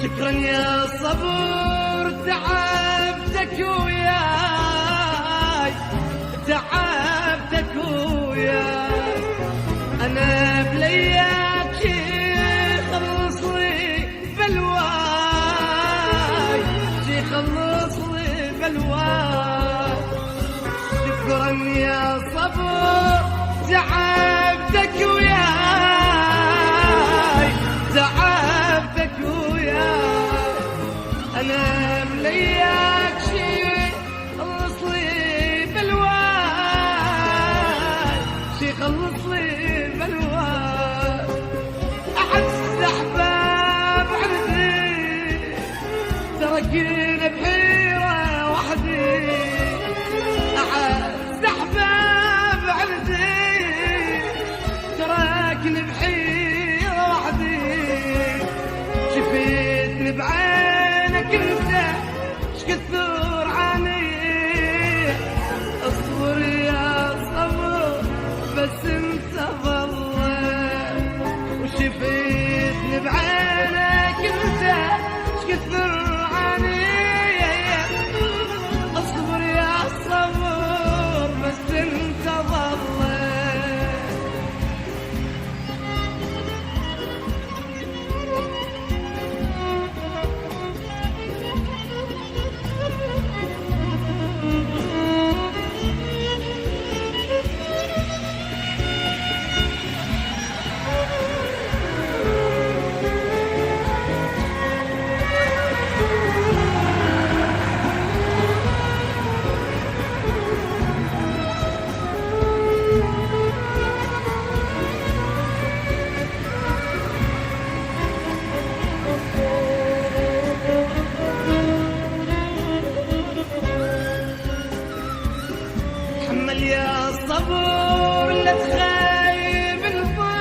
شكرا يا صبر تعبتك وياي، تعبتك وياي. أنا بلياك خلص لي بلواي، خلص لي بلواي. شكرا يا صبر تعبتك وياي، تعبتك وياي. أنا ملياك شي خلص لي بلواي، شي خلص لي بلواي. أحس أحباب عندي تركني بحيرة وحدي، أحس أحباب عندي تركني بحيرة وحدي. شفيتني بعينك انت شكثر عني، اصبر يا صبر بس انت ظلت. وشفيتني بعينك انت شكثر عني، اصبر يا صبر بس انت ظلت. تحمل يا صبر لا تخيب الظن،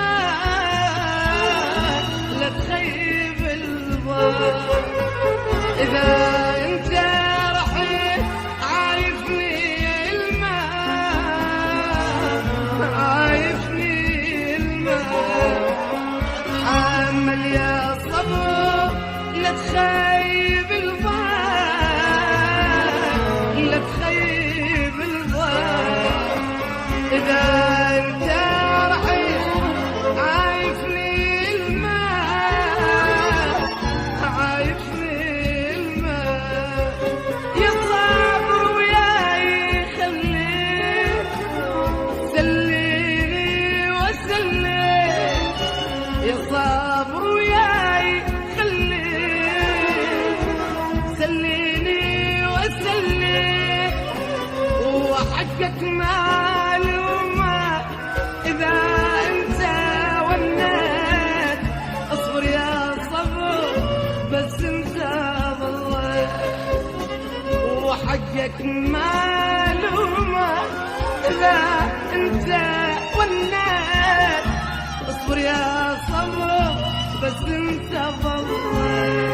لا تخيب الظن. إذا أنت رحيت عايفني الماء، عايفني الماء. تحمل يا صبر لا تخيب الظن، لا تخيب الظن. إذا أنت رحيت عايفني الماء، عايفني الماء. يا صابر وياي خليك سليني وسليك، يا صابر وياي خليك سليني وسليك. وحقك معلومة إذا أنت ونيت، اصبر يا صبر بس انت ظلت. وحقك معلومة إذا أنت ونيت، اصبر يا صبر بس انت ظلت.